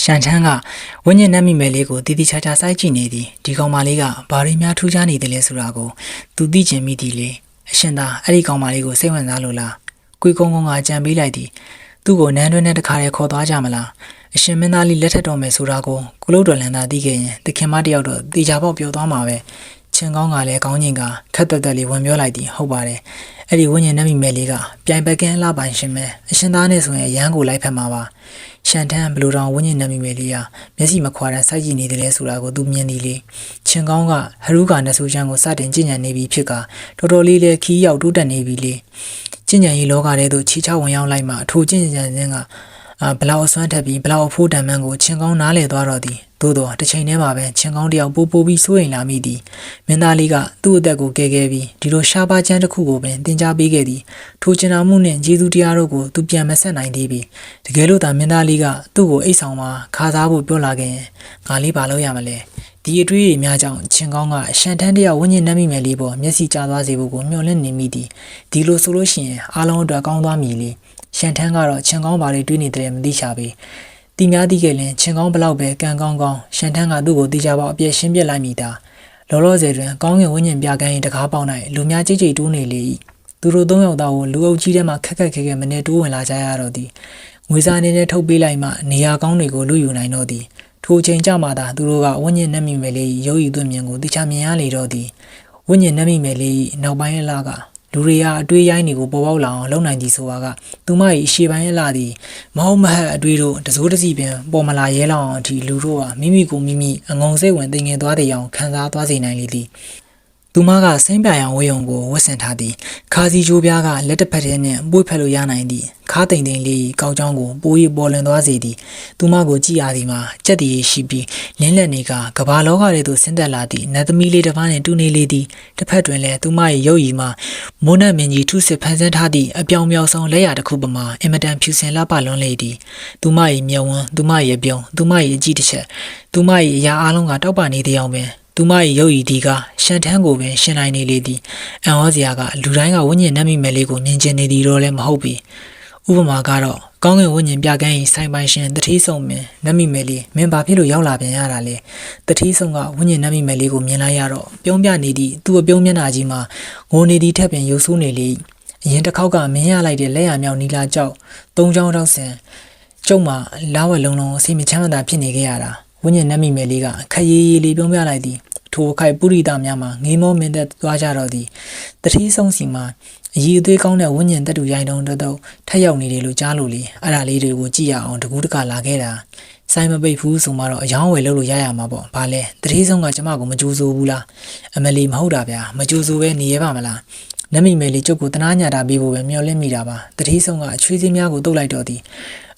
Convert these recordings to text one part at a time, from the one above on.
ရှန်ချန်းကဝင်းညင်နှက်မိမယ်လေးကိုတည်တည်ချာချာစိုက်ကြည့်နေသည်ဒီကောင်မလေးကဘာရင်းများထူးခြားနေတယ်လဲဆိုတာကိုသူသိချင်မိသည်လေအရှင်သာအဲ့ဒီကောင်မလေးကိုစိတ်ဝင်စားလို့လားကွေကုန်းကုန်းကကြံပေးလိုက်သည်သူ့ကိုနန်းတွင်းနဲ့တခါတည်းခေါ်သွားကြမလားအရှင်မင်းသားလေးလက်ထက်တော်မယ်ဆိုတာကိုကုလို့တော်လန်သာသိခဲ့ရင်တခင်မတယောက်တော့တေချာပေါက်ပြောသွားမှာပဲချင်းကောင်းကလည်းကောင်းချင်းကခက်တက်တက်လေးဝင်ပြောလိုက်သည်ဟုတ်ပါတယ်အဲ့ဒီဝင်းညင်နှက်မိမယ်လေးကပြိုင်ပကင်းအလားပိုင်ရှင်မဲအရှင်သားနဲ့ဆိုရင်ရန်ကိုလိုက်ဖက်မှာပါရှန်ထန်းဘလူတော်ဝင်းညင်နှက်မိမယ်လေးကမျက်စိမခွာတမ်းစိုက်ကြည့်နေတယ်လဲဆိုတာကိုသူမြင်သည်လေချင်းကောင်းကဟရုကနဆူချမ်းကိုစတင်ကြင်ညံနေပြီဖြစ်ကတော်တော်လေးလဲခီးရောက်တိုးတက်နေပြီလေကြင်ညံရေးလောကထဲသို့ချီချဝင်ရောက်လိုက်မှအထိုကြင်ညံခြင်းကဘလောက်အစွမ်းထက်ပြီးဘလောက်အဖိုးတန်မှန်းကိုချင်းကောင်းနားလေသွားတော့သည်သို့တော့တစ်ချိန်တည်းမှာပဲချင်းကောင်းတယောက်ပိုးပြီးစိုးရိမ်လာမိသည်မင်းသားလေးကသူ့အသက်ကိုကယ်ခဲ့ပြီးဒီလိုရှားပါးချမ်းတစ်ခုကိုပင်တင် जा ပေးခဲ့သည်ထိုကျင်နာမှုနှင့်ကျေးဇူးတရားတို့ကိုသူပြန်မဆက်နိုင်သေးပြီတကယ်လို့သာမင်းသားလေးကသူ့ကိုအိတ်ဆောင်မှာခါစားဖို့ပြောလာခဲ့ရင်ငါလေးဘာလုပ်ရမလဲဒီအတွေ့အများကြောင့်ချင်းကောင်းကရှန်ထန်းတယောက်ဝင်းညင်နှက်မိမယ်လေးပေါ်မျက်စိကျသွားစေဖို့ကိုမျှော်လင့်နေမိသည်ဒီလိုဆိုလို့ရှိရင်အားလုံးအတွက်ကောင်းသွားမည်လေရှန်ထန်းကတော့ချင်းကောင်းပါလေတွေးနေတယ်မသိချပေတီများသိခဲ့ရင်ချင်းကောင်းဘလောက်ပဲကန်ကောင်းကောင်းရှန်ထန်းကသူ့ကိုတေချာပေါက်အပြည့်ရှင်းပြလိုက်မိတာလောလောဆယ်တွင်ကောင်းကင်ဝင်းညင်ပြကန်းရင်တကားပေါက်၌လူများကြိတ်ကြိတ်တိုးနေလေ၏သူတို့သုံးယောက်သားကိုလူအုပ်ကြီးထဲမှာခက်ခဲမနေတိုးဝင်လာကြရတော့သည်ငွေစားအနေနဲ့ထုတ်ပေးလိုက်မှနေရာကောင်းတွေကိုလူယူနိုင်တော့သည်ထိုချိန်ကြမှသာသူတို့ကဝင်းညင်နှက်မိမယ်လေးရုပ်ရည်သွင်းမြင်ကိုတေချာမြင်ရလေတော့သည်ဝင်းညင်နှက်မိမယ်လေးနောက်ပိုင်းအလားကလူတွေကအတွေးရိုင်းတွေကိုပေါ်ပေါက်လာအောင်လုပ်နိုင်သည်ဆိုတာကသူမ၏အရှိပိုင်းအလားသည်မဟုတ်မဟတ်အတွေးတို့တစိုးတစီပင်ပေါ်မလာရဲလောက်အောင်အထိလူတို့ကမိမိကိုမိမိအငုံစိတ်ဝင်သိငင်သွားတဲ့အောင်ခံစားသွားစေနိုင်လေသည်သူမကစိမ့်ပြရောင်ဝေယုံကိုဝတ်ဆင်ထားသည်ခါစီချိုးပြားကလက်တစ်ဖက်ထဲနဲ့ပွေ့ဖက်လို့ရနိုင်သည်ခါတိမ်တိမ်လေးကောက်ချောင်းကိုပိုးရီပေါ်လွင်သွားစေသည်သူမကိုကြည့်ရသည်မှာကြက်တည်ရှိပြီးလင်းလက်နေကကဘာလောကထဲသို့ဆင်းသက်လာသည့်နတ်သမီးလေးတစ်ပါးနှင့်တူနေလေသည်တစ်ဖက်တွင်လည်းသူမ၏ရုပ်ရည်မှာမိုးနတ်မင်းကြီးထုစစ်ဖန်ဆင်းထားသည့်အပြောင်မြောက်ဆုံးလက်ရတစ်ခုပမာအင်မတန်ဖြူစင်လှပလွန်းလေသည်သူမ၏မျက်ဝန်းသူမ၏အပြုံးသူမ၏အကြည့်တစ်ချက်သူမ၏အရာအလုံးကတောက်ပနေသည်အောင်ပင်သူမ၏ရုပ်ရည်ဒီကရှန်ထန်းကိုပင်ရှင်နိုင်နေလေသည်အံ့ဩစရာကလူတိုင်းကဝိညာဉ်နှက်မိမယ်လေးကိုမြင်ကျင်နေသည်တော့လည်းမဟုတ်ပေဥပမာကတော့ကောင်းကင်ဝိညာဉ်ပြကန်း၏ဆိုင်ပိုင်ရှင်တတိဆုံမင်းနှက်မိမယ်လေးမင်းဘာဖြစ်လို့ရောက်လာပြန်ရတာလဲတတိဆုံကဝိညာဉ်နှက်မိမယ်လေးကိုမြင်လိုက်ရတော့ပြုံးပြနေသည့်သူ့အပြုံးမျက်နှာကြီးမှာငိုနေသည့်ထက်ပင်ရုပ်ဆိုးနေလေအရင်တစ်ခေါက်ကမင်းရလိုက်တဲ့လက်ရမြောက်နီလာကြောက်သုံးချောင်းတောက်ဆင်ကျုံမှာလာဝက်လုံးလုံးအစိမချမ်းမသာဖြစ်နေခဲ့ရတာဝိညာဉ်နှက်မိမယ်လေးကခရီးလေးပြုံးပြလိုက်သည်ထိုအခိုက်ပုရိသများမှာငေးမောမင်းသက်သွားကြတော့သည်တတိဆုံးစီမှာအည်အသွေးကောင်းတဲ့ဝိညာဉ်တက်တူရိုင်းတုံတော့ထက်ရောက်နေတယ်လို့ကြားလို့လေအဲ့ဒါလေးတွေကိုကြည့်ရအောင်တကူးတကလာခဲ့တာဆိုင်မပိတ်ဘူးဆိုမှတော့အယောင်းဝယ်လို့ရရမှာပေါ့ဘာလဲတတိဆုံးကကျမကိုမကြိုးစိုးဘူးလားအမလီမဟုတ်တာဗျာမကြိုးစိုးပဲနေရပါမလားနမိမယ်လေးကျုပ်ကိုတနာညာတာပေးဖို့ပဲမျှော်လင့်မိတာပါတတိဆုံးကအချွေးစည်းများကိုတုတ်လိုက်တော့သည်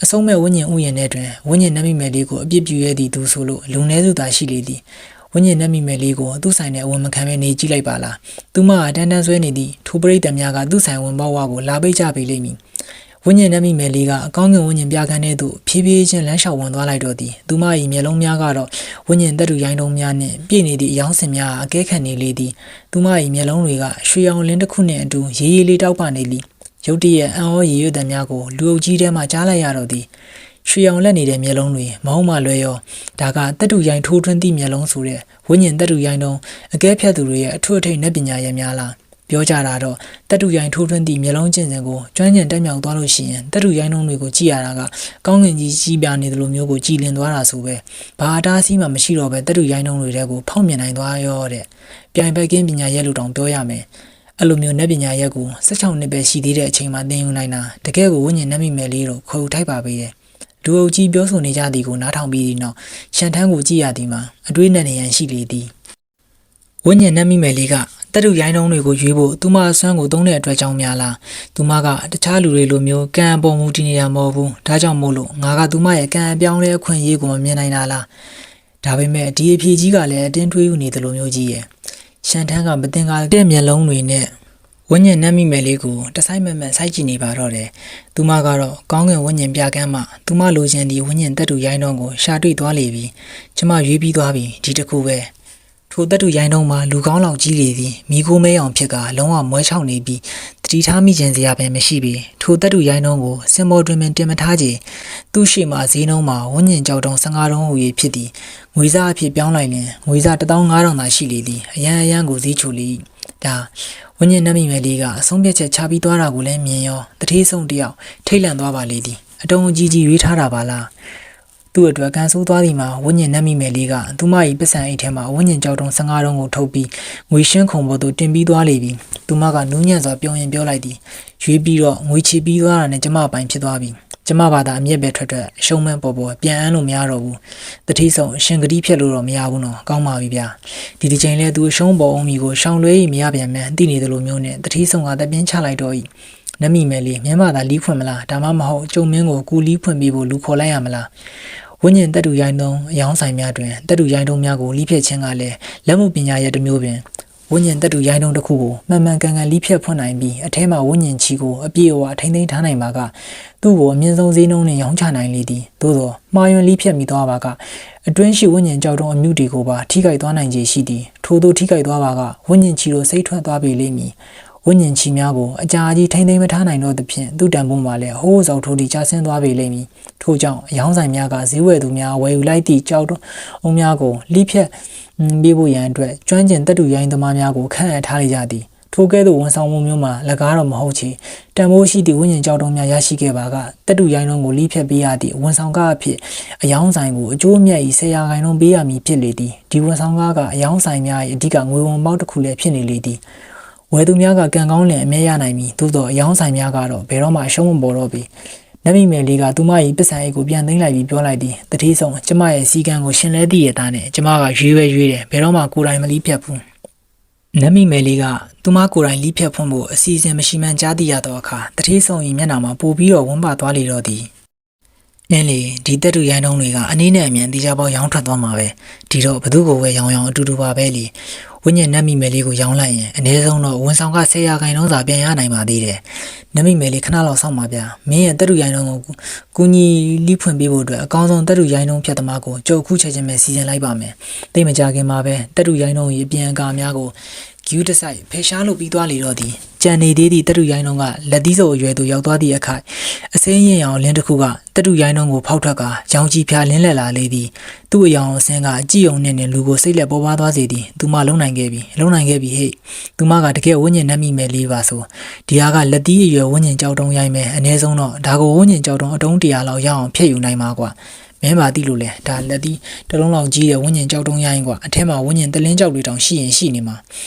အဆုံးမဲ့ဝိညာဉ်ဥယျာဉ်ထဲတွင်ဝိညာဉ်နမိမယ်လေးကိုအပြစ်ပြူရသည်သူဆိုလို့လူနည်းစုသာရှိလေသည်ဝိညာဉ်နှက်မိမယ်လေးကိုသူ့ဆိုင်နဲ့အဝင်မခံပဲနေကြည့်လိုက်ပါလားသူမကတန်းတန်းဆွဲနေသည့်ထိုပရိသတ်များကသူ့ဆိုင်ဝင်ပေါဝါကိုလာပိတ်ကြပေလိမ့်မည်ဝိညာဉ်နှက်မိမယ်လေးကအကောင်းကင်ဝိညာဉ်ပြခန်းထဲသို့ဖြည်းဖြည်းချင်းလမ်းလျှောက်ဝင်သွားလိုက်တော့သည်သူမ၏မျက်လုံးများကတော့ဝိညာဉ်သက်တူရိုင်းတုံးများနှင့်ပြည့်နေသည့်အယောင်စင်များအကဲခတ်နေလေသည်သူမ၏မျက်လုံးတွေကရွှေရောင်လင်းတစ်ခုနှင့်အတူရေးရေးလေးတောက်ပနေသည်ရုတ်တရက်အံ့ဩရည်ရွယ်သံများကိုလူအုပ်ကြီးထဲမှကြားလိုက်ရတော့သည်ရွှေအောင်လက်နေတဲ့မျက်လုံးတွေမဟုတ်မှလွယ်ရောဒါကတက်တူရိုင်းထိုးထွင်းသည့်မျက်လုံးဆိုတဲ့ဝိညာဉ်တက်တူရိုင်းတုံးအကဲဖြတ်သူတွေရဲ့အထွတ်အထိပ်နည်းပညာရဲ့များလားပြောကြတာတော့တက်တူရိုင်းထိုးထွင်းသည့်မျက်လုံးကျင့်စဉ်ကိုကျွမ်းကျင်တက်မြောက်သွားလို့ရှိရင်တက်တူရိုင်းတုံးတွေကိုကြည့်ရတာကကောင်းကင်ကြီးကြီးပြနေသလိုမျိုးကိုကြည်လင်သွားတာဆိုပဲဘာအတားအဆီးမှမရှိတော့ပဲတက်တူရိုင်းတုံးတွေတဲကိုဖောက်မြင်နိုင်သွားရောတဲ့ပြိုင်ဘက်ကင်းပညာရဲ့လို့တောင်ပြောရမယ်အဲ့လိုမျိုးနည်းပညာရဲ့ကို16နှစ်ပဲရှိသေးတဲ့အချိန်မှာသင်ယူနိုင်တာတကယ်ကိုဝိညာဉ်နှက်မိမယ်လေးတော့ခေါ်ထိုက်ပါပဲလူအုပ်ကြီးပြောဆိုနေကြသည်ကိုနားထောင်ပြီးနောက်ရှန်ထန်းကိုကြည့်ရသည်မှာအတွေးနဲ့နေရန်ရှိလေသည်ဝိညာဉ်နှက်မိမယ်လေးကတက်တူရိုင်းတုံးတွေကိုရွေးဖို့သူမအစွမ်းကိုသုံးတဲ့အတွက်ကြောင့်များလားသူမကတခြားလူတွေလိုမျိုးကံအပေါ်မူတည်နေတာမဟုတ်ဘူးဒါကြောင့်မို့လို့ငါကသူမရဲ့ကံအပြောင်းလဲအခွင့်အရေးကိုမမြင်နိုင်တာလားဒါပေမဲ့ဒီအဖြေကြီးကလည်းအတင်းထွေးယူနေတယ်လို့မျိုးကြီးရဲ့ရှန်ထန်းကမတင်ကားတဲ့မျက်လုံးတွေနဲ့ဝိညာဉ်နှက်မိမယ်လေးကိုတဆိုင်မက်မက်စိုက်ကြည့်နေပါတော့တယ်။သူမကတော့ကောင်းကင်ဝိညာဉ်ပြကန်းမှသူမလိုချင်သည့်ဝိညာဉ်တက်တူရိုင်းတုံးကိုရှာတွေ့သွားလေပြီ။ကျမရွေးပြီးသွားပြီဒီတစ်ခုပဲ။ထို ထိုတက်တူရိုင်းတုံးမှာလူကောင်းလောက်ကြီးလေသည်မိခိုးမဲအောင်ဖြစ်ကလုံးဝမွဲချောင်နေပြီးတတိထားမိခြင်းစရာပင်မရှိပေထိုတက်တူရိုင်းတုံးကိုစင်မော်တွင်ပင်တင်မထားကြသူ့ရှိမှဈေးနှုန်းမှာဝန်းကျင်ကြောက်တုံး15တုံးဟူ၍ဖြစ်သည်ငွေစားအဖြစ်ပြောင်းလိုက်ရင်ငွေစား15000သာရှိလေသည်အရန်ကိုဈေးချိုလေဒါဝင်းညင်နှမိမယ်လေးကအဆုံးဖြတ်ချက်ချပြီးသွားတာကိုလည်းမြင်ရောတထေးဆုံးတယောက်ထိတ်လန့်သွားပါလေသည်အတုံးကြီးရွေးထားတာပါလားသူ့အတွက်ကန်ဆိုးသွားသည်မှာဝင်းညင်နှမိမယ်လေးကသူမ၏ပစ္စံအိတ်ထဲမှာဝင်းညင်ကြောက်တုံး15တုံးကိုထုတ်ပြီးငွေရှင်းခုံပေါ်သို့တင်ပြီးသွားလေပြီသူမကနူးညံ့စွာပြုံးရင်ပြောလိုက်သည်ရွေးပြီးတော့ငွေချီပြီးသွားတာနဲ့ကျမပိုင်ဖြစ်သွားပြီကျမဘာသာအမျက်ပဲထွက်အရှုံးမန်းပေါ်ပြန်အမ်းလို့မရတော့ဘူးတတိဆုံးအရှင်ဂတိဖြတ်လို့တော့မရဘူးနော်ကောင်းပါပြီဗျာဒီတစ်ချိန်လဲသူအရှုံးပေါ်အောင်မီကိုရှောင်လွဲမရပြန်မှန်းသိနေတယ်လို့မျိုးနဲ့တတိဆုံးကတပြင်းချလိုက်တော့ဤနမိမယ်လေးမြင်းမာသာလီးဖွင့်မလားဒါမှမဟုတ်ကျုံမင်းကိုကူလီးဖွင့်ပေးဖို့လူခေါ်လိုက်ရမလားဝိညာဉ်တက်တူရိုင်းတုံးအယောင်းဆိုင်များတွင်တက်တူရိုင်းတုံးများကိုလီးဖြတ်ခြင်းကလည်းလက်မှုပညာရဲ့တစ်မျိုးပင်ဝိညာဉ်တက်တူရိုင်းတုံးတစ်ခုကိုမှန်ကန်လီးဖြတ်ဖွင့်နိုင်ပြီးအထဲမှာဝိညာဉ်ချီကိုအပြည့်အဝထိမ့်သိမ်းထားနိုင်ပါကသူ့ကိုအမြင့်ဆုံးဈေးနှုန်းနဲ့ရောင်းချနိုင်လေသည်သို့သောမှားယွင်းလီးဖြတ်မိသွားပါကအတွင်းရှိဝိညာဉ်ကြောက်တုံးအမှုတွေကိုပါထိခိုက်သွားနိုင်ခြေရှိသည်ထို့သောထိခိုက်သွားပါကဝိညာဉ်ချီတို့စိတ်ထွက်သွားပေလိမ့်မည်ဝိညာဉ်ချီများကိုအကြာကြီးထိမ့်သိမ်းမထားနိုင်တော့သဖြင့်သူ့တန်ဖိုးမှာလည်းဟိုးစောက်ထိုးတီကျဆင်းသွားပေလိမ့်မည်ထို့ကြောင့်အယောင်းဆိုင်များကဈေးဝယ်သူများဝယ်ယူလိုက်သည့်ကြောက်တုံးအုံများကိုလိဖြတ်ပေးဖို့ရန်အတွက်ကျွမ်းကျင်တက်တူရိုင်းသမားများကိုခန့်အပ်ထားလိုက်ကြသည်ထိုကဲ့သို့ဝန်ဆောင်မှုမျိုးမှာ၎င်းတော့မဟုတ်ချေတန်ဖိုးရှိသည့်ဝိညာဉ်ကြောက်တုံးများရရှိခဲ့ပါကတက်တူရိုင်းလုံးကိုလိဖြတ်ပေးရသည့်ဝန်ဆောင်ကားအဖြစ်အယောင်းဆိုင်ကိုအကျိုးအမြတ်၏10%ပေးရမည်ဖြစ်လေသည်ဒီဝန်ဆောင်ကားကအယောင်းဆိုင်များ၏အဓိကငွေဝန်ပေါက်တစ်ခုလည်းဖြစ်နေလေသည်ဝယ်သူများကကံကောင်းလင်အမြဲရနိုင်မည်သို့သောအယောင်းဆိုင်များကတော့ဘယ်တော့မှအရှုံးမပေါ်တော့ပေနမိမယ်လေးကသူမ၏ပစ္စံအိတ်ကိုပြန်သိမ်းလိုက်ပြီးပြောလိုက်သည်တတိဆုံးကျမရဲ့စီကံကိုရှင်လဲသိရတဲ့နဲ့ကျမကရွေးတယ်ဘယ်တော့မှကိုယ်တိုင်မလီးဖြတ်ဘူးနမိမယ်လေးကသူမကိုယ်တိုင်လီးဖြတ်ဖွင့်ဖို့အစီအစဉ်မရှိမှန်းကြားသိရသောအခါတတိဆုံး၏မျက်နှာမှာပိုပြီးတော့ဝန်းပါသွားလေတော့သည်အင်းလေဒီတက်တူရိုင်းတုံးတွေကအနေနဲ့အမြန်တေချာပေါရောင်းထွက်သွားမှာပဲဒီတော့ဘသူ့ကိုပဲရောင်းအတူတူပါပဲလေဝိညာဉ်နမိမယ်လေးကိုရောင်းလိုက်ရင်အနည်းဆုံးတော့ဝန်ဆောင်က10%စာပြန်ရနိုင်ပါသေးတယ်နမိမယ်လေးခဏလောက်စောင့်ပါဗျာမင်းရဲ့တက်တူရိုင်းတုံးကိုကူညီလိဖွင့်ပေးဖို့အတွက်အကောင်းဆုံးတက်တူရိုင်းတုံးဖြတ်သမားကိုကြုတ်ခုချက်ချင်းပဲစီစဉ်လိုက်ပါမယ်တိတ်မကြခင်မှာပဲတက်တူရိုင်းတုံးရဲ့အပြန်အကာများကိုကျူးတစိုက်ဖေရှားလို့ပြီးသွားလေတော့သည်ကြံနေသေးသည့်တက်တူရိုင်းတုံးကလက်သီးစုပ်အရွယ်သို့ရောက်သွားသည့်အခါအစင်းရင်ရောင်လင်းတစ်ခုကတက်တူရိုင်းတုံးကိုဖောက်ထွက်ကရောင်ကြီးဖြာလင်းလက်လာလေသည်သူ့အယောင်အစင်းကအကြည့်ုံနဲ့လူကိုစိတ်လက်ပေါ်ပါသွားစေသည်သူမလုံနိုင်ခဲ့ပြီဟဲ့သူမကတကယ်ဝိညာဉ်နှက်မိမယ်လေးပါဆိုဒီဟာကလက်သီးအရွယ်ဝိညာဉ်ကြောက်တုံးရိုင်းမယ်အနည်းဆုံးတော့ဒါကိုဝိညာဉ်ကြောက်တုံးအတုံး100လောက်ရအောင်ဖျက်ယူနိုင်မှာကွာမင်းပါသိလို့လဲဒါလက်သီးတစ်လုံးလောက်ကြီးတဲ့ဝိညာဉ်ကြောက်တုံးရိုင်းကွာအထက်မှာဝိညာဉ်တလင်းကြောက်တွေတောင်ရှိရင်ရှိနေမှာ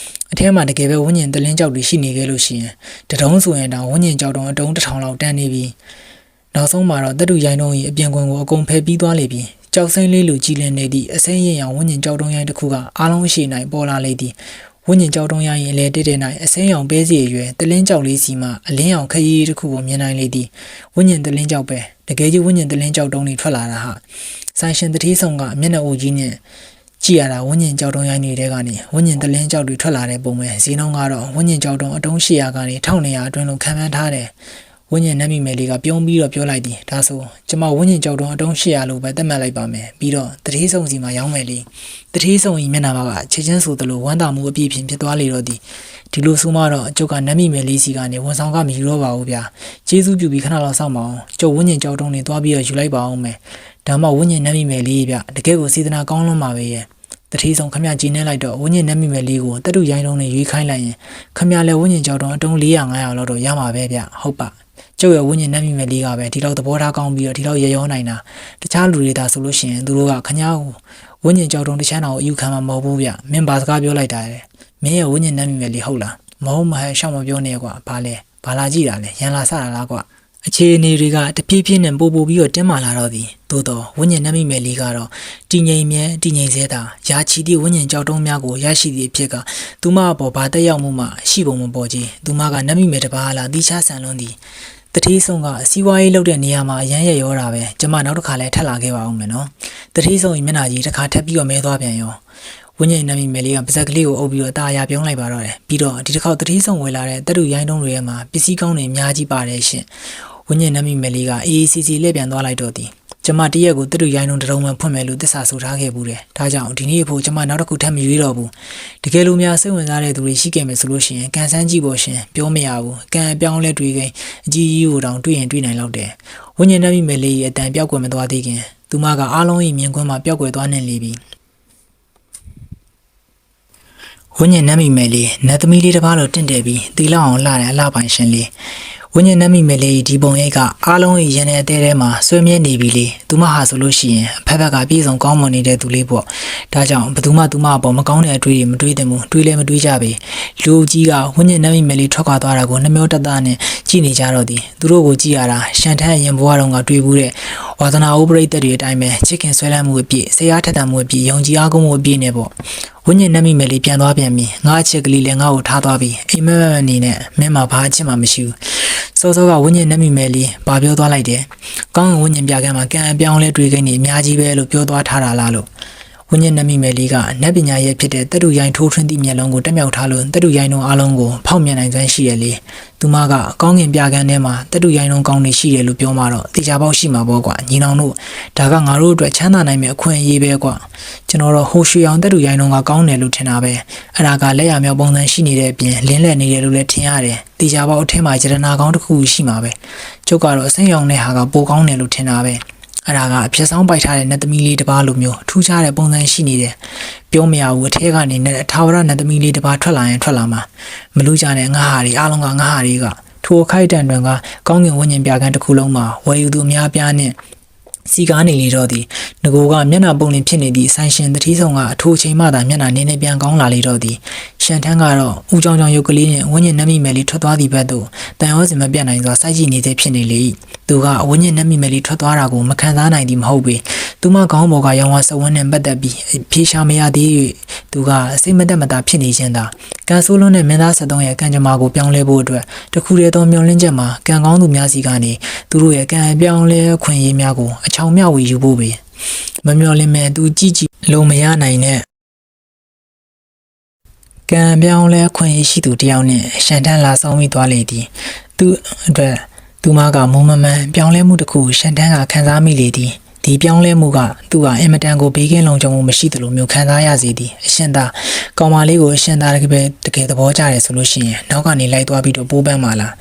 အထဲမှာတကယ်ပဲဝိညာဉ်တလင်းကြောက်တွေရှိနေခဲ့လို့ရှိရင်တတုံးဆိုရင်တောင်ဝိညာဉ်ကြောက်တုံးအတုံး1000လောက်တန်းနေပြီနောက်ဆုံးမှာတော့တက်တူရိုင်းတုံးကြီးအပြင်ကွင်ကိုအကုန်ဖယ်ပြီးသွားလေပြီကြောက်စိမ့်လေးလူကြီးလင်းနေသည့်အစိမ့်ရင်ရောင်ဝိညာဉ်ကြောက်တုံးရိုင်းတစ်ခုကအားလုံးရှိနိုင်ပေါ်လာလေသည်ဝိညာဉ်ကြောက်တုံးရိုင်းရင်လေတက်တဲ့နိုင်အစိမ့်ရောင်ပဲစီရွယ်တလင်းကြောက်လေးစီမှအလင်းရောင်ခရီးတစ်ခုကိုမြင်နိုင်လေသည်ဝိညာဉ်တလင်းကြောက်ပဲတကယ်ကြီးဝိညာဉ်တလင်းကြောက်တုံးတွေထွက်လာတာဟာဆိုင်ရှင်တတိဆောင်ကမျက်နှာအိုကြီးနဲ့ကြည့်ရတာဝိညာဉ်ကြောက်တုံးရိုင်းနေတဲ့ကနေဝိညာဉ်တလင်းကြောက်တွေထွက်လာတဲ့ပုံပဲဈေးနှုန်းကတော့ဝိညာဉ်ကြောက်တုံးအတုံး800ကနေ1200အတွင်းလို့ခံမှန်းထားတယ်ဝိညာဉ်နှက်မိမယ်လေးကပြုံးပြီးတော့ပြောလိုက်သည်ဒါဆိုကျမဝိညာဉ်ကြောက်တုံးအတုံး800လို့ပဲသတ်မှတ်လိုက်ပါမယ်ပြီးတော့တတိဆောင်စီမှာရောင်းမယ်လေတတိဆောင်ဤမျက်နှာမှာကချက်ချင်းဆိုသလိုဝမ်းသာမှုအပြည့်ဖြစ်သွားလေတော့သည်ဒီလိုဆိုမှတော့ကျုပ်ကနှက်မိမယ်လေးစီကနေဝန်ဆောင်ကမယူတော့ပါဘူးဗျာကျေးဇူးပြုပြီးခဏလောက်စောင့်ပါအောင်ကျုပ်ဝိညာဉ်ကြောက်တုံးတွေသွားပြီးတော့ယူလိုက်ပါအောင်မယ်ဒါမှဝိညာဉ်နှက်မိမယ်လေးဗျတကယ်ကိုစေတနာကောင်းလွန်းပါပဲရဲ့တတိဆောင်ခမကြီးနေလိုက်တော့ဝိညာဉ်နှက်မိမယ်လေးကိုတက်တူရိုင်းတုံးနဲ့ရွေးခိုင်းလိုက်ရင်ခမလည်းဝိညာဉ်ကြောက်တုံးအတုံး400-500လောက်တော့ရမှာပဲဗျဟုတ်ပါကျုပ်ရဲ့ဝိညာဉ်နှက်မိမယ်လေးကပဲဒီလောက်သဘောထားကောင်းပြီးတော့ဒီလောက်ရရောနိုင်တာတခြားလူတွေဒါဆိုလို့ရှိရင်သူတို့ကခညာကိုဝိညာဉ်ကြောက်တုံးတစ်ချမ်းတော်ကိုအယူခံမှာမဟုတ်ဘူးဗျမင်းဘာစကားပြောလိုက်တာလဲမင်းရဲ့ဝိညာဉ်နှက်မိမယ်လေးဟုတ်လားမဟုတ်မဟဲ့ရှောက်မပြောနဲ့ကွာဘာလဲဘာလာကြည့်တာလဲရန်လာစတာလားကွာအခြေအနေတွေကတဖြည်းဖြည်းနဲ့ပို့ပြီးတော့တင်းမာလာတော့သည်သို့တော့ဝိညာဉ်နှက်မိမယ်လေးကတော့တည်ငြိမ်စေတာရာချီသည့်ဝိညာဉ်ကြောက်တုံးများကိုရရှိသည့်အဖြစ်ကသူမအပေါ်ဘာတက်ရောက်မှုမှရှိပုံမပေါ်ကြီးသူမကနှက်မိမယ်တပါးလားတိချဆန်လွန်းသည်တတိဆုံးကစီးပွားရေးလုပ်တဲ့နေရာမှာအရန်ရရောတာပဲကျမနောက်တစ်ခါလဲထပ်လာခဲ့ပါဦးမယ်နော်တတိဆုံးမျက်နှာကြီးတစ်ခါထပ်ပြီးတော့မဲသွားပြန်ရောဝိညာဉ်နှက်မိမယ်လေးကပါဇက်ကလေးကိုအုပ်ပြီးတော့တာယာပြုံးလိုက်ပါတော့တယ်ပြီးတော့ဒီတစ်ခေါက်တတိဆုံးဝယ်လာတဲ့တက်တူရိုင်းတုံးတွေထဲမှာပစ္စည်းကောင်းတွေအများကြီးပါတယ်ရှင်ဝိညာဉ်နှက်မိမယ်လေးကအေးအေးစီစီလက်ပြန်သွားလိုက်တော့သည် ကျမတရက်ကိုတတူရိုင်းလုံးတရုံမှဖွင့်မယ်လို့သစ္စာဆိုထားခဲ့ဘူးတယ်။ဒါကြောင့်ဒီနေ့ဖို့ကျမနောက်တစ်ခုထပ်မရွေးတော့ဘူး။တကယ်လို့များစိတ်ဝင်စားတဲ့သူတွေရှိခဲ့မယ်ဆိုလို့ရှိရင်ကန်ဆန်းကြည့်ပေါ်ရှင်ပြောမရဘူး။ကန်အပြောင်းလဲတွေးခင်အကြီးကြီးကိုတောင်တွေးရင်တွေးနိုင်လောက်တယ်။ဝိညာဉ်နှမိမယ်လေးရဲ့အတန်ပြောက်ကွယ်မသွားသေးခင်သူမကအားလုံး၏မြင်ကွင်းမှာပြောက်ကွယ်သွားနေလေပြီ။ဝိညာဉ်နှမိမယ်လေးနတ်သမီးလေးတစ်ပါးလိုတင့်တယ်ပြီးတီလောက်အောင်လှတဲ့အလှပိုင်ရှင်လေးဝိညာဉ်နှမိမယ်လေးဒီပုံရိပ်ကအားလုံး၏ရင်ထဲအသေးထဲမှာဆွေးမြဲနေပြီလေသူမဟာဆိုလို့ရှိရင်အဖက်ဖက်ကပြည့်စုံကောင်းမွန်နေတဲ့သူလေးပေါ့ဒါကြောင့်ဘယ်သူမှသူမအပေါ်မကောင်းတဲ့အတွေ့အကြုံမတွေးသင့်ဘူးတွေးလည်းမတွေးကြပေလူကြီးကဝိညာဉ်နှမိမယ်လေးထွက်ခွာသွားတာကိုနှမျောတသားနဲ့ကြည့်နေကြတော့သည်သူတို့ကိုကြည့်ရတာရှန်ထန်းရင်ဘွားတော်ကတွေးဘူးတဲ့ဝါသနာဥပရိသတ်တွေအတိုင်းပဲချစ်ခင်ဆွဲလန်းမှုအပြည့်ဆေးအားထက်သန်မှုအပြည့်ယုံကြည်အားကိုးမှုအပြည့်နဲ့ပေါ့ဝိညာဉ်နှမိမယ်လေးပြန်သွားပြန်ပြီငါအချစ်ကလေးလည်းငါ့ကိုထားသွားပြီအိမ်မက်အနေနဲ့မင်းမှာဘာအချစ်မှမရှိဘူးစောစောကဝိညာဉ်နှမိမယ်လေးဘာပြောသွားလိုက်တယ်ကောင်းကင်ဝိညာဉ်ပြကမ်းမှာကံအပြောင်းလဲတွေးခိုင်းနေအများကြီးပဲလို့ပြောသွားထားတာလားလို့ဝိညာဉ်နှမိမယ်လေးကနတ်ပညာရဲ့ဖြစ်တဲ့တတုရိုင်းထိုးထွင်းသည့်မျက်လုံးကိုတက်မြောက်ထားလို့တတုရိုင်းလုံးအားလုံးကိုဖောက်မြန်နိုင်စွမ်းရှိရလေသူမကကောင်းကင်ပြကမ်းထဲမှာတတုရိုင်းလုံးကောင်းနေရှိတယ်လို့ပြောမှတော့တေချာပေါက်ရှိမှာပေါ့ကွာညီနောင်တို့ဒါကငါတို့အတွက်ချမ်းသာနိုင်မယ့်အခွင့်အရေးပဲကွာကျွန်တော်တော့ဟိုရွှေအောင်တတုရိုင်းလုံးကကောင်းတယ်လို့ထင်တာပဲအဲ့ဒါကလက်ရမြောက်ပုံစံရှိနေတဲ့အပြင်လင်းလက်နေတယ်လို့လည်းထင်ရတယ်တေချာပေါက်အထက်မှာယတနာကောင်းတစ်ခုရှိမှာပဲကျုပ်ကတော့အစိမ်းရောင်တဲ့ဟာကပိုကောင်းတယ်လို့ထင်တာပဲအဲ့ဒါကအဖြစ်ဆောင်ပိုက်ထားတဲ့နတ်သမီးလေးတစ်ပါးလိုမျိုးထူးခြားတဲ့ပုံစံရှိနေတယ်ပြောမရဘူးအထက်ကနေနဲ့ထာဝရနတ်သမီးလေးတစ်ပါးထွက်လာရင်ထွက်လာမှာမလူကြတဲ့ငါဟာတွေအားလုံးကငါဟာတွေကထိုအခိုက်အတန့်တွင်ကကောင်းကင်ဝိညာဉ်ပြကန်းတစ်ခုလုံးမှာဝယ်ယူသူအများပြားနဲ့စီကားနေလေတော့သည်ငကိုကမျက်နှာပုံလင်ဖြစ်နေသည့်ဆိုင်ရှင်တတိဆောင်ကအထိုးချိန်မှသာမျက်နှာနင်းနေပြန်ကောင်းလာလေတော့သည်ရှန်ထန်းကတော့ဦးကြောင်ကြောင်ရုပ်ကလေးနဲ့ဝိညာဉ်နှမိမယ်လေးထွက်သွားသည့်ဘက်သို့တန်ရောစင်မပြတ်နိုင်စွာစိုက်ကြည့်နေသေးဖြစ်နေလေ၏သူကဝိညာဉ်နှမိမယ်လေးထွက်သွားတာကိုမခံစားနိုင်သည်မဟုတ်ပေသူမခေါင်းပေါ်ကရောင်ဝါစဝန်းနဲ့ပတ်သက်ပြီးဖြေရှာမရသေး၍သူကစိတ်မတက်မတာဖြစ်နေခြင်းသာကန်ဆိုးလုံးနဲ့မင်းသား73ရဲ့ကံကြမ္မာကိုပြောင်းလဲဖို့အတွက်တခုတည်းသောမျှော်လင့်ချက်မှာကံကောင်းသူများစီကနေသူတို့ရဲ့ကံအပြောင်းလဲခွင့်ရေးများကိုအချောင်မျှဝေယူဖို့ပဲမမျှော်လင့်မဲ့သူကြည့်လုံးမရနိုင်တဲ့ကံပြောင်းလဲခွင့်ရေးရှိသူတယောက်နဲ့ရှန်တန်းလာဆောင်ပြီးသွားလေသည်သူအတွက်သူမကမုံမမှန်ပြောင်းလဲမှုတစ်ခုရှန်တန်းကခံစားမိလေသည်ဒီပြောင်းလဲမှုကသူ့ဟာအင်မတန်ကိုဘေးကင်းလုံခြုံမှုမရှိသလိုမျိုးခံစားရစေသည်အရှင်သာကောင်မလေးကိုအရှင်သာတကယ်သဘောကျတယ်ဆိုလို့ရှိရင်နောက်ကနေလိုက်သွားပြီးတော့ပိုးပန်းပါလား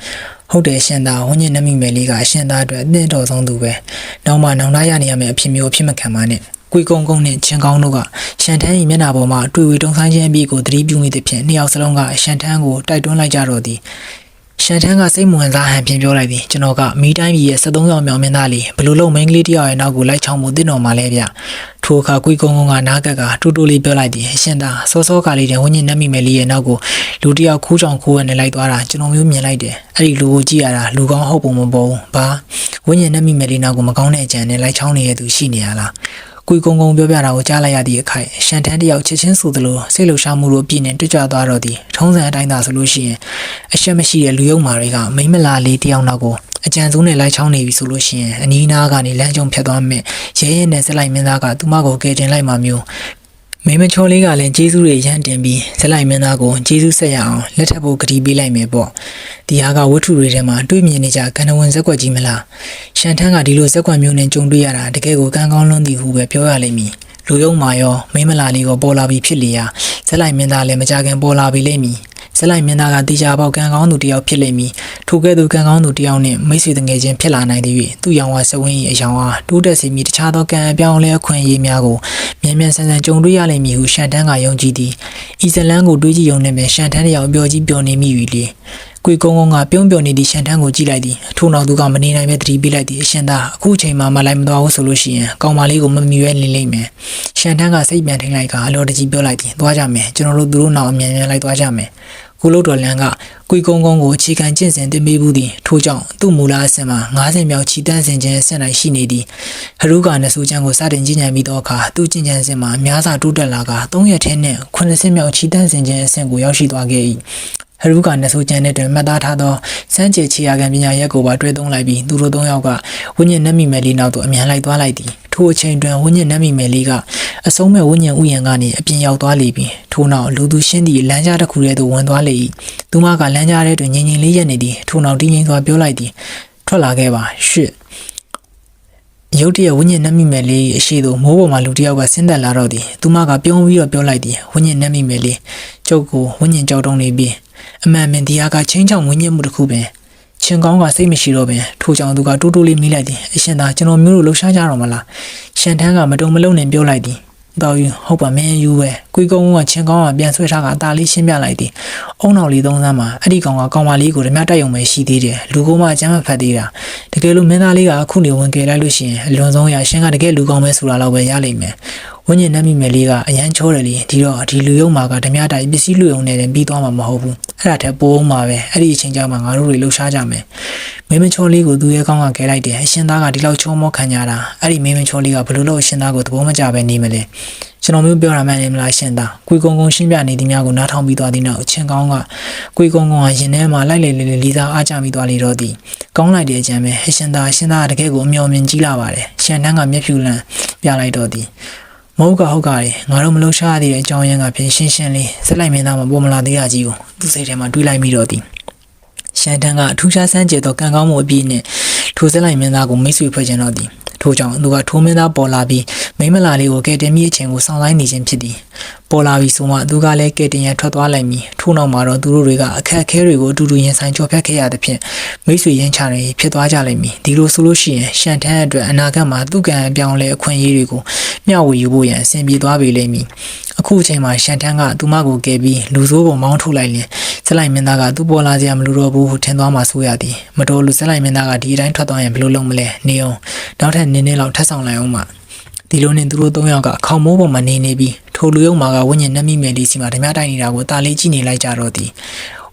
ဟုတ်တယ်ရှင်သာဝိညာဉ်နှမိမယ်လေးကအရှင်သာအတွက်အသင့်တော်ဆုံးသူပဲနောက်မှနောင်တရနေရမယ့်အဖြစ်မျိုးအဖြစ်မခံပါနဲ့ကွေကုန်းကုန်းနဲ့ချင်းကောင်းတို့ကရှန်ထန်း၏မျက်နှာပေါ်မှာတွေ့ဝေတုံဆိုင်ခြင်းအပြီးကိုသတိပြုမိသဖြင့်နှစ်ယောက်စလုံးကရှန်ထန်းကိုတိုက်တွန်းလိုက်ကြတော့သည်ရှန်ထန်းကစိတ်မဝင်စားဟန်ပြင်ပြောလိုက်သည်ကျွန်တော်ကမီးတိုင်းကြီးရဲ့73ရောင်မြောင်မင်းသားလေးဘလို့လုံးမိန်းကလေးတယောက်ရဲ့နောက်ကိုလိုက်ချောင်းမှုတင်တော်မှာလဲဗျထိုအခါကွေကုန်းကုန်းကနားကက်ကတူတူလေးပြောလိုက်သည်အရှင်သာစောစောကလေးတဲ့ဝိညာဉ်နှမိမယ်လေးရဲ့နောက်ကိုလူတယောက်ခိုးချောင်ခိုးဝဲနဲ့လိုက်သွားတာကျွန်တော်မျိုးမြင်လိုက်တယ်အဲ့ဒီလူကိုကြည့်ရတာလူကောင်းဟုတ်ပုံမပေါ်ဘူးဘာဝိညာဉ်နှမိမယ်လေးနောက်ကိုမကောင်းတဲ့အကြံနဲ့လိုက်ချောင်းနေတဲ့သူရှိနေရလားကွေကုန်းကုန်းပြောပြတာကိုကြားလိုက်ရသည့်အခိုက်ရှန်ထန်းတယောက်ချစ်ချင်းဆိုသလိုစိတ်လှုပ်ရှားမှုတို့ပြည့်နေတွေ့ကြသွားတော့သည်ထုံးစံအတိုင်းသာဆိုလို့ရှိရင်အရှက်မရှိတဲ့လူယုံမာတွေကမိမလာလေးတယောက်နောက်ကိုအကြံစိုးနဲ့လိုက်ချောင်းနေပြီဆိုလို့ရှိရင်အနီးနားကနေလမ်းကြုံဖြတ်သွားမယ်ရဲရဲနဲ့ဇက်လိုက်မင်းသားကသူမကိုကယ်တင်လိုက်မှမျိုးမိမချောလေးကလည်းကျေးဇူးတွေရမ်းတင်ပြီးဇက်လိုက်မင်းသားကိုကျေးဇူးဆက်ရအောင်လက်ထပ်ဖို့ကတိပေးလိုက်မယ်ပေါ့ဒီဟာကဝတ္ထုတွေထဲမှာတွေ့မြင်နေကြကန္နဝင်ဇက်ကွက်ကြီးမလားရှန်ထန်းကဒီလိုဇက်ကွက်မျိုးနဲ့ကြုံတွေ့ရတာတကယ်ကိုကံကောင်းလွန်းသည်ဟုပဲပြောရလိမ့်မည်လူယုံမာရောမိမလာလေးကိုပေါ်လာပြီးဖြစ်လေရာဇက်လိုက်မင်းသားလည်းမကြခင်ပေါ်လာပြီလိမ့်မည်ဇက်လိုက်မင်းသားကတေချာပေါက်ကံကောင်းသူတယောက်ဖြစ်လိမ့်မည်ထိုကဲ့သို့ကံကောင်းသူတယောက်နဲ့မိတ်ဆွေတငယ်ချင်းဖြစ်လာနိုင်သည်၍သူ့ရောင်ဝါစဝင်း၏အယောင်အားတိုးတက်စေမည်တခြားသောကံအပြောင်းလဲအခွင့်အရေးများကိုမြန်မြန်ဆန်ဆန်ကြုံတွေ့ရလိမ့်မည်ဟုရှန်တန်းကယုံကြည်သည်ဤဇလန်းကိုတွေးကြည့်ရုံနဲ့ပင်ရှန်တန်းတယောက်ပျော်ကြီးပျော်နေမိပြီလေကွေကုန်းကုန်းကပြုံးပျော်နေသည့်ရှန်တန်းကိုကြည့်လိုက်သည်ထို့နောက်သူကမနေနိုင်ပဲသတိပေးလိုက်သည်အရှင်သာအခုချိန်မှမလိုက်မသွားဘူးဆိုလို့ရှိရင်ကောင်မလေးကိုမမီရဲလင်းလိမ့်မယ်ရှန်တန်းကစိတ်ပြန်ထိန်လိုက်ကအလော်တကြီးပြောလိုက်သည်သွားကြမယ်ကျွန်တော်တို့သူတို့နောက်အမြန်မြန်လိုက်သွားကြမယ်ကုလို့တော်လန်ကကွေကုန်းကုန်းကိုအခြေခံကျင့်စဉ်တင်ပေးဘူးသည်ထို့ကြောင့်သူ့မူလအဆင့်မှာ90မြောက်ခြိတန်းစဉ်ခြင်းအဆင့်၌ရှိနေသည်ဟရုကနဆူချန်ကိုစတင်ကျင့်ကြံပြီးသောအခါသူ့ကျင့်ကြံစဉ်မှာအများစွာတိုးတက်လာက3ရက်ထဲနဲ့90မြောက်ခြိတန်းစဉ်ခြင်းအဆင့်ကိုရောက်ရှိသွားခဲ့၏ဟရုကနဆူချန်နဲ့တွင်မှတ်သားထားသောစမ်းကြယ်ခြေရာခံပညာရက်ကိုပါတွဲသုံးလိုက်ပြီးသူတို့3ယောက်ကဝိညာဉ်နှမိမယ်လေးနောက်သို့အမြန်လိုက်သွားလိုက်သည်ထိုအချိန်တွင်ဝိညာဉ်နှမိမယ်လေးကအဆုံးမဲ့ဝိညာဉ်ဥယျာဉ်ကနေအပြင်ရောက်သွားလေပြီးထို့နောက်လူသူရှင်းသည့်လမ်းကြားတစ်ခုထဲသို့ဝင်သွားလေ၏သူမကလမ်းကြားထဲတွင်ငြိမ်ငြိမ်လေးရက်နေသည်ထို့နောက်တင်းငြိမ်စွာပြောလိုက်သည်ထွက်လာခဲ့ပါရှစ် ရုတ်တရက်ဝိညာဉ်နှက်မိမယ်လေးအရှိတို့မိုးပေါ်မှာလူတစ်ယောက်ကဆင်းသက်လာတော့သည်သူမကပြုံးပြီးတော့ပြောလိုက်သည်ဝိညာဉ်နှက်မိမယ်လေးကျုပ်ကိုဝိညာဉ်ကြောက်တုံးနေပြီးအမှန်မင်းတရားကချင်းချောင်းဝိညာဉ်မှုတစ်ခုပင်ချင်းကောင်းကစိတ်မရှိတော့ပင်ထို့ကြောင့်သူကတိုးတိုးလေးမိလိုက်သည်အရှင်သာကျွန်တော်မျိုးတို့လှူရှားကြတော့မလားရှန်ထန်းကမတုံမလုံးနဲ့ပြောလိုက်သည်တော်ယူဟုတ်ပါမင်းယူပဲကွေးကုန်းကချင်းကောင်းကပြန်ဆွဲထားကအသားလေးရှင်းပြလိုက်သည်အုံနောက်လေးသုံးစမ်းမှာအဲ့ဒီကောင်ကကောင်မလေးကိုဓမြတိုက်ရုံပဲရှိသေးတယ်လူကောမှအကျမ်းမဖတ်သေးတာတကယ်လို့မင်းသားလေးကအခုနေဝင်ကြလိုက်လို့ရှိရင်အလွန်ဆုံးရရှင်းကတကယ်လူကောင်းပဲဆိုတာတော့ပဲရလိမ့်မယ်ဝိညာဉ်နှက်မိမယ်လေးကအရန်ချောတယ်လေဒီတော့ဒီလူယုံမှာကဓမြတိုက်ပစ္စည်းလူယုံနဲ့ပြီးသွားမှာမဟုတ်ဘူးအဲ့ဒါထက်ပိုအောင်မှာပဲအဲ့ဒီအချိန်ကျမှငါတို့တွေလှူရှားကြမယ်မင်းမချောလေးကိုသူရဲ့ကောင်းကခဲလိုက်တယ်အရှင်သားကဒီလောက်ချောမောခံကြတာအဲ့ဒီမင်းမချောလေးကဘယ်လိုလုပ်အရှင်သားကိုသဘောမကျပဲနေမလဲကျွန်တော်မျိုးပြောတာမှန်နေမလားရှင်သားကွေကုန်းကုန်းရှင်းပြနေသည်များကိုနားထောင်ပြီးသွားသည်နောက်အချင်းကောင်းကကွေကုန်းကုန်းကရင်ထဲမှာလိုက်လေလေလီသားအားကြမိသွားလေတော့သည်ကောင်းလိုက်တဲ့အကြံပဲရှင်သားတကယ်ကိုအမျော်မြင်ကြီးလာပါတယ်ရှန်တန်းကမျက်ဖြူလန့်ပြလိုက်တော့သည်မဟုတ်ကဟုတ်ကလေငါတို့မလို့ရှားသေးတဲ့အကြောင်းရင်းကဖြင့်ရှင်းလေးစက်လိုက်မင်းသားမပေါ်မလာသေးတာကြီးကိုသူ့စိတ်ထဲမှာတွေးလိုက်မိတော့သည်ရှန်တန်းကအထူးခြားဆန်းကျဲသောကံကောင်းမှုအပြည့်နဲ့ထိုးစက်လိုက်မင်းသားကိုမိတ်ဆွေဖွဲ့ချင်တော့သည်ထို့ကြောင့်သူကထိုးမင်းသားပေါ်လာပြီးမိမလာလေးကိုကဲတင်မိအချိန်ကိုစောင့်လိုက်နေခြင်းဖြစ်သည်ပေါ်လာပြီးဆိုမှသူကလည်းကဲတင်ရထွက်သွားလိုက်မည်ထို့နောက်မှာတော့သူတို့တွေကအခက်အခဲတွေကိုအတူတူရင်ဆိုင်ကြော်ဖြတ်ခဲ့ရတဲ့ဖြင့်မိတ်ဆွေရင်းချတွေဖြစ်သွားကြလိမ့်မည်ဒီလိုဆိုလို့ရှိရင်ရှန်ထန်းအတွက်အနာဂတ်မှာသူ့ကံအပြောင်းလဲအခွင့်အရေးတွေကိုမျှဝေယူဖို့ရန်အဆင်ပြေသွားပေလိမ့်မည်အခုအချိန်မှာရှန်ထန်းကသူမကိုကဲပြီးလူဆိုးပေါ်မောင်းထုတ်လိုက်ရင်ဇက်လိုက်မင်းသားကသူ့ပေါ်လာစရာမလိုတော့ဘူးဟုထင်သွားမှဆိုရသည်မတော်လူဇက်လိုက်မင်းသားကဒီအတိုင်းထွက်သွားရင်ဘယ်လိုလုပ်မလဲနေအောင်နောက်ထပ်နည်းနည်းလောက်ထပ်ဆောင်လိုက်အောင်မှဒီလိုနဲ့သူတို့၃ယောက်ကခေါင်းမိုးပေါ်မှာနေပြီးထိုလူယုံမာကဝိညာဉ်နှက်မိမယ်လေးစီမှာဓမြတိုက်နေတာကိုတာလေးကြည့်နေလိုက်ကြတော့သည်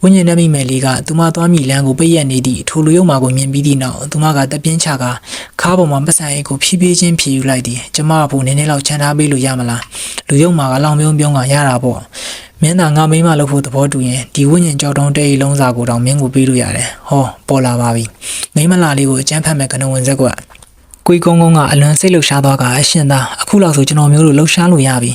ဝိညာဉ်နှက်မိမယ်လေးကသူမသွားမိလမ်းကိုပိတ်ရက်နေသည့်ထိုလူယုံမာကိုမြင်ပြီးသည့်နောက်သူမကတပြင်းချကခါးပေါ်မှာပတ်စံအိတ်ကိုဖြည်းဖြည်းချင်းဖြည့်ယူလိုက်သည်ကျမကဘို့နည်းနည်းလောက်ချန်ထားပေးလို့ရမလားလူယုံမာကလောင်ပြုံးပြုံးကရတာပေါ့မင်းသားငါမိမလို့ဖို့သဘောတူရင်ဒီဝိညာဉ်ကြောက်တုံးတဲ့လုံးစာကိုတော့မင်းကိုပေးလို့ရတယ်ဟောပေါ်လာပါပြီမိမလာလေးကိုအကျန်းဖတ်မဲ့ကနဝင်စက်ကွေကုန်းကုန်းကအလွန်စိတ်လှုပ်ရှားသွားကအရှင်သားအခုလောက်ဆိုကျွန်တော်မျိုးတို့လှုပ်ရှားလို့ရပြီ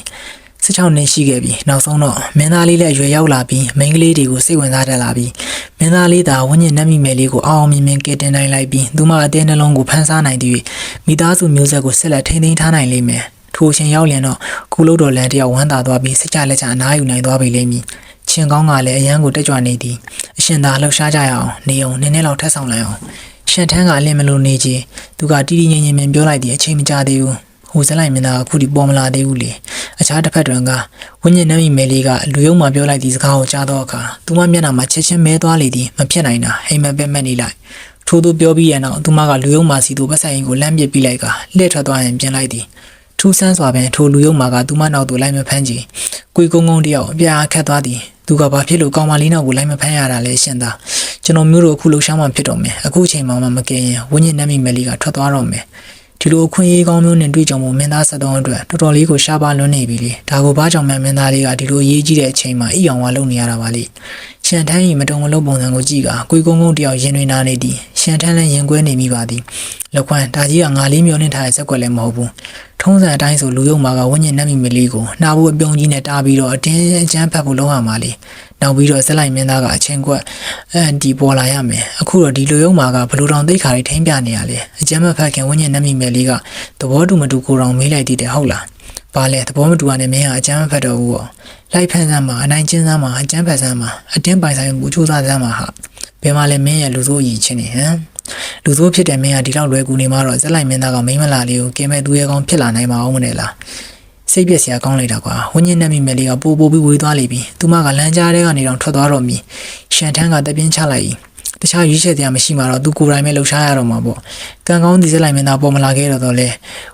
16နှစ်ရှိခဲ့ပြီနောက်ဆုံးတော့မင်းသားလေးလည်းရွယ်ရောက်လာပြီးမိန်းကလေးတွေကိုစိတ်ဝင်စားတတ်လာပြီးမင်းသားလေးသာဝိညာဉ်နှက်မိမယ်လေးကိုအောင်မြင်မြင်ကဲတင်နိုင်လိုက်ပြီးသူမအတင်းနှလုံးကိုဖန်ဆားနိုင်သည်မိသားစုမျိုးဆက်ကိုဆက်လက်ထိန်းသိမ်းထားနိုင်လိမ့်မယ်ထိုအချိန်ရောက်လျင်တော့ကုလို့တော်လန်တယောက်ဝမ်းသာသွားပြီးစိတ်ချလက်ချအနားယူနိုင်သွားပြီလိမ့်မည်ချင်းကောင်းကလည်းအရန်ကိုတက်ကြွနေသည်အရှင်သာလှုပ်ရှားကြရအောင်နေအောင်နည်းနည်းလောက်ထပ်ဆောင်လိုက်အောင်ရှန်ထန်းကအလင်းမလို့နေကြီးသူကတီးတီးငြိမ်ငြိမ်ပြောလိုက်သည်အချိန်မကြာသေးဘူးဟိုဇက်လိုက်မင်းသားအခုဒီပေါ်မလာသေးဘူးလေအခြားတစ်ဖက်တွင်ကဝိညာဉ်နှက်မိမယ်လေးကလူယုံမှပြောလိုက်သည့်စကားကိုကြားတော့အခါသူမမျက်နှာမှာချက်ချင်းမဲသွားလေသည်မဖြစ်နိုင်တာဟိမ်မက်ပဲမက်နေလိုက်ထို့သူပြောပြီးရနောက်သူမကလူယုံမှစီသူပတ်ဆိုင်ကိုလမ်းပစ်ပြီးလိုက်ကလှည့်ထွက်သွားရင်ပြင်လိုက်သည်ထူးဆန်းစွာပင်ထိုလူယုံမှကသူမနောက်သို့လိုက်မဖမ်းကြည့်ကွေကုန်းကုန်းတယောက်အပြာခတ်သွားသည်သူကဘာဖြစ်လို့ကောင်မလေးနောက်ကိုလိုက်မဖမ်းရတာလဲရှင်သာကျွန်တော်မျိုးတို့အခုလှူရှားမှဖြစ်တော့မယ်အခုချိန်မှမကဲရင်ဝိညာဉ်နှက်မိမယ်လေးကထွက်သွားတော့မယ်ဒီလိုအခွင့်အရေးကောင်းမျိုးနဲ့တွေ့ကြုံမှုမင်းသား73အတွက်တော်တော်လေးကိုရှားပါလွန်းနေပြီလေဒါကိုဘာကြောင့်မှမင်းသားလေးကဒီလိုအရေးကြီးတဲ့အချိန်မှာအီအောင်ဝါလုပ်နေရတာပါလေရှန်ထန်းကြီးမတုံမလုံးပုံစံကိုကြည့်ကကွေကုန်းကုန်းတယောက်ရင်တွေနာနေသည်ရှန်ထန်းလည်းရင်ကွဲနေမိပါသည်လက်ခွန်းဒါကြီးကငါလေးမျိုးနဲ့ထားတဲ့စက်ကွက်လည်းမဟုတ်ဘူးထုံးစံအတိုင်းဆိုလူယုံမာကဝိညာဉ်နှက်မိမလေးကိုနှာဖို့အပြုံးကြီးနဲ့တားပြီးတော့အတင်းအကျန်းဖတ်ဖို့လုံးဝမှာလေနောက်ပြီးတော့ဇက်လိုက်မင်းသားကအချင်းကွက်ဒီပေါ်လာရမယ်အခုတော့ဒီလူယုံမာကဘလူတောင်သိခါတွေထိမ့်ပြနေရလေအကျန်းမဖတ်ခင်ဝိညာဉ်နှက်မိမလေးကသဘောတူမတူကိုတော်မေးလိုက်သေးတယ်ဟုတ်လားဘာလဲသဘောမတူရနဲ့မင်းကအကျန်းမဖတ်တော့ဘူးပေါ့လိုက်ဖန်ဆန်းမှာအနိုင်ကျင်းဆန်းမှာအကျန်းဖတ်ဆန်းမှာအတင်းပိုင်ဆိုင်မှုစူးစမ်းဆန်းမှာဟာဘယ်မှာလဲမင်းရဲ့လူဆိုးအကြီးချင်းနေဟမ်လူဆိုးဖြစ်တဲ့မင်းကဒီလောက်လွယ်ကူနေမှတော့ဇက်လိုက်မင်းသားကမိမလာလေးကိုကဲမဲ့သူရဲ့ကောင်းဖြစ်လာနိုင်မှာအောင်မနဲ့လားစိတ်ပြက်စရာကောင်းလိုက်တာကွာဝင်းညင်းနှက်မိမယ်လေးကပိုပြီးဝေးသွားလိမ့်ပြီသူမကလမ်းကြားထဲကနေတော့ထွက်သွားတော့မြည်ရှန်ထန်းကတပြင်းချလိုက်တခြားရွေးချယ်တရားမရှိမှတော့သူကိုယ်တိုင်ပဲလှုပ်ရှားရတော့မှာပေါ့ကံကောင်းဒီဇက်လိုက်မင်းသားပေါ်မလာခဲ့တော့လေ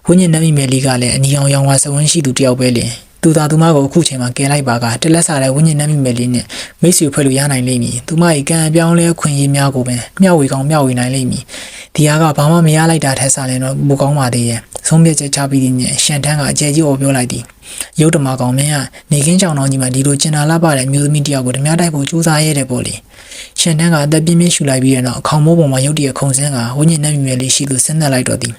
ဝင်းညင်းနှက်မိမယ်လေးကလည်းအနီအောင်ရောင်ဝါစဝန်းရှိသူတယောက်ပဲလေသူသာသူမကိုအခုချိန်မှာကဲလိုက်ပါကတလက်စားတဲ့ဝင်းညင်းနှက်မိမယ်လေးနဲ့မိတ်ဆွေဖွဲ့လို့ရနိုင်လိမ့်မည်သူမ၏ကံအပြောင်းလဲခွင့်ရများကိုပဲမျှဝေကောင်းမျှဝေနိုင်လိမ့်မည်ဒီဟာကဘာမှမရလိုက်တာထက်စားလဲတော့ပိုကောင်းပါသေးရဲ့ဆုံးဖြတ်ချက်ချပြီးတဲ့ညရှန်ထန်းကအကျယ်ကြီးအော်ပြောလိုက်သည်ရုပ်တမကောင်မင်းကနေခင်းကြောင်တော်ကြီးမှာဒီလိုကျင်နာလာပါတဲ့အမျိုးသမီးတယောက်ကိုဓမြတိုက်ဖို့ကြိုးစားရဲတယ်ပေါ့လေရှန်ထန်းကအသက်ပြင်းပြင်းရှူလိုက်ပြီးတဲ့နောက်အခေါင်မိုးပေါ်မှာရုပ်တရက်ခုန်ဆင်းကဝိညာဉ်နှက်မိမယ်လေးရှိသူဆင်းသက်လိုက်တော့သည်